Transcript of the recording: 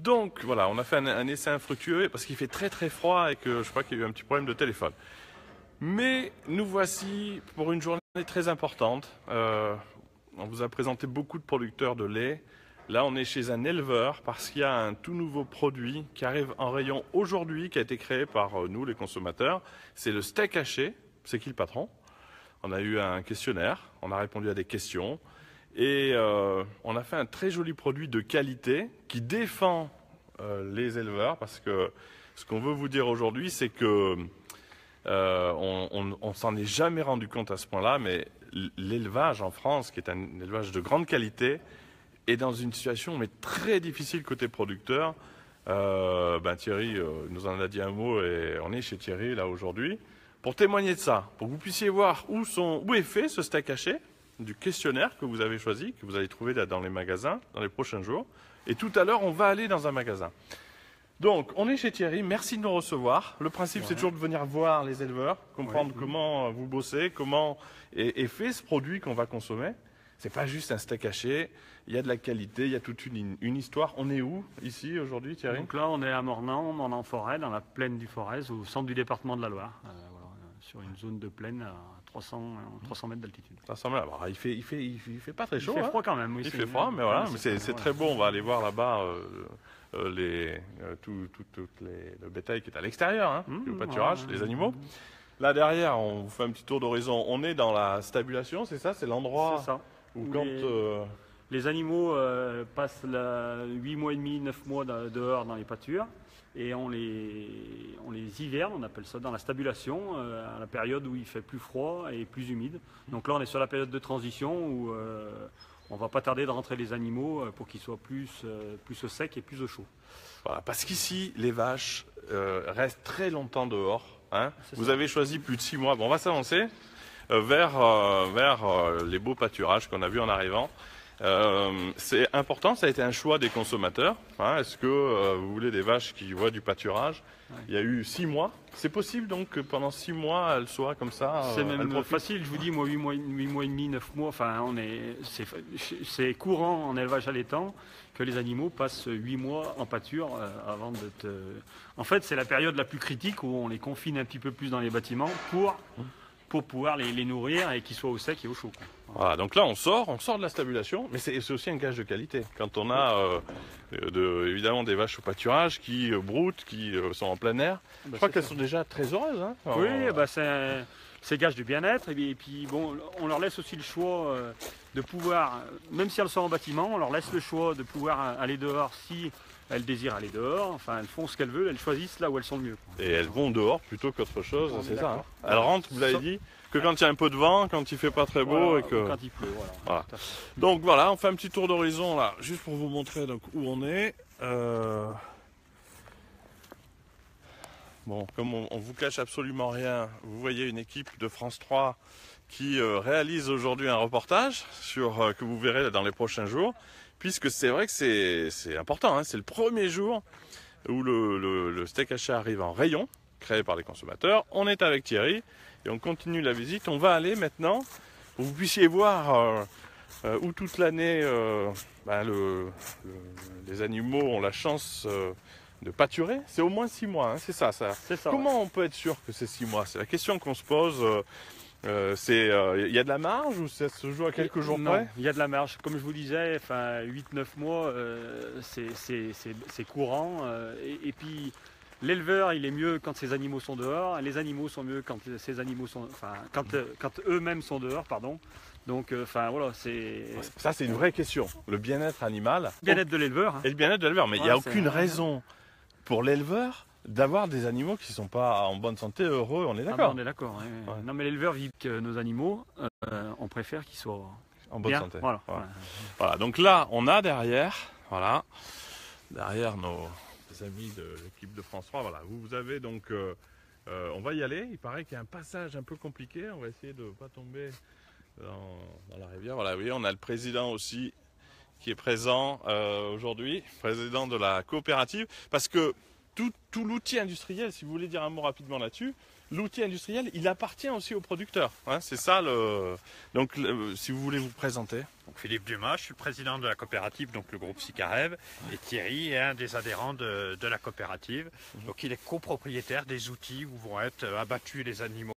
Donc voilà, on a fait un essai infructueux parce qu'il fait très très froid et que je crois qu'il y a eu un petit problème de téléphone. Mais nous voici pour une journée très importante. On vous a présenté beaucoup de producteurs de lait. Là, on est chez un éleveur parce qu'il y a un tout nouveau produit qui arrive en rayon aujourd'hui, qui a été créé par nous, les consommateurs. C'est le steak haché. C'est qui le patron? On a eu un questionnaire, on a répondu à des questions et on a fait un très joli produit de qualité qui défend les éleveurs parce que ce qu'on veut vous dire aujourd'hui, c'est que on s'en est jamais rendu compte à ce point-là, mais l'élevage en France, qui est un élevage de grande qualité, est dans une situation mais très difficile côté producteur. Thierry nous en a dit un mot et on est chez Thierry là aujourd'hui pour témoigner de ça, pour que vous puissiez voir où est fait ce steak haché du questionnaire que vous avez choisi, que vous allez trouver là dans les magasins dans les prochains jours. Et tout à l'heure, on va aller dans un magasin. Donc, on est chez Thierry, merci de nous recevoir. Le principe, c'est toujours de venir voir les éleveurs, comprendre comment vous bossez, comment est fait ce produit qu'on va consommer. C'est pas juste un steak haché, il y a de la qualité, il y a toute une histoire. On est où, ici, aujourd'hui, Thierry? Donc là, on est à Mornan, Mornan-Forêt, dans la plaine du Forez, au centre du département de la Loire, sur une zone de plaine à 300 mètres d'altitude. 300 mètres, il fait pas très chaud. Il fait froid quand même, oui. Il fait froid, mais voilà, c'est très beau. On va aller voir là-bas le bétail qui est à l'extérieur, du pâturage, les animaux. Là derrière, on vous fait un petit tour d'horizon. On est dans la stabulation, c'est ça? C'est l'endroit où quand les animaux passent 8 mois et demi, 9 mois dehors dans les pâtures et on les hiverne, on appelle ça dans la stabulation, à la période où il fait plus froid et plus humide. Donc là, on est sur la période de transition où on va pas tarder de rentrer les animaux pour qu'ils soient plus au sec et plus au chaud. Voilà, parce qu'ici, les vaches restent très longtemps dehors. Vous avez choisi plus de 6 mois. Bon, on va s'avancer vers les beaux pâturages qu'on a vus en arrivant. C'est important, ça a été un choix des consommateurs. Est-ce que vous voulez des vaches qui voient du pâturage? Il y a eu 6 mois. C'est possible donc que pendant 6 mois, elles soient comme ça? C'est même facile, je vous dis, moi 8 mois et demi, 9 mois, c'est courant en élevage allaitant que les animaux passent 8 mois en pâture avant de En fait, c'est la période la plus critique où on les confine un petit peu plus dans les bâtiments pour pouvoir les nourrir et qu'ils soient au sec et au chaud. Voilà, donc là on sort de la stabulation, mais c'est aussi un gage de qualité. Quand on a évidemment des vaches au pâturage qui broutent, qui sont en plein air, je crois qu'elles sont déjà très heureuses. Oui, c'est gage de bien-être et puis bon, on leur laisse aussi le choix de pouvoir, même si elles sont en bâtiment, on leur laisse le choix de pouvoir aller dehors si elles désirent aller dehors, elles font ce qu'elles veulent, elles choisissent là où elles sont le mieux. Et elles vont dehors plutôt qu'autre chose, c'est ça. Elles rentrent, vous l'avez dit, que quand il y a un peu de vent, quand il fait pas très beau et que... Quand il pleut, voilà. Donc voilà, on fait un petit tour d'horizon là, juste pour vous montrer donc, où on est. Bon, comme on vous cache absolument rien, vous voyez une équipe de France 3 qui réalise aujourd'hui un reportage que vous verrez dans les prochains jours, puisque c'est vrai que c'est important, c'est le premier jour où le steak haché arrive en rayon, créé par les consommateurs. On est avec Thierry et on continue la visite. On va aller maintenant, pour que vous puissiez voir où toute l'année les animaux ont la chance de pâturer. C'est au moins 6 mois, c'est ça. Comment on peut être sûr que c'est 6 mois? C'est la question qu'on se pose. Il y a de la marge ou ça se joue à quelques jours près? Il y a de la marge. Comme je vous disais, 8-9 mois, c'est courant. Et puis, l'éleveur, il est mieux quand ses animaux sont dehors. Les animaux sont mieux quand ses animaux sont, quand eux-mêmes sont dehors, pardon. Donc, voilà, c'est... Ça, c'est une vraie question. Le bien-être animal. Le bien-être de l'éleveur. Et le bien-être de l'éleveur. Mais il n'y a aucune raison pour l'éleveur d'avoir des animaux qui ne sont pas en bonne santé, heureux, on est d'accord? On est d'accord. Ouais. Non, mais l'éleveur vit que nos animaux, on préfère qu'ils soient en bonne santé. Voilà. Donc là, on a derrière nos amis de l'équipe de France 3, vous avez donc, on va y aller. Il paraît qu'il y a un passage un peu compliqué. On va essayer de ne pas tomber dans la rivière. Voilà, oui, on a le président aussi qui est présent aujourd'hui, président de la coopérative, parce que tout l'outil industriel, si vous voulez dire un mot rapidement là-dessus, l'outil industriel, il appartient aussi aux producteurs. Hein, c'est ça le. Donc, si vous voulez vous présenter. Donc, Philippe Dumas, je suis le président de la coopérative, donc le groupe Sicarev, et Thierry est un des adhérents de la coopérative. Donc il est copropriétaire des outils où vont être abattus les animaux.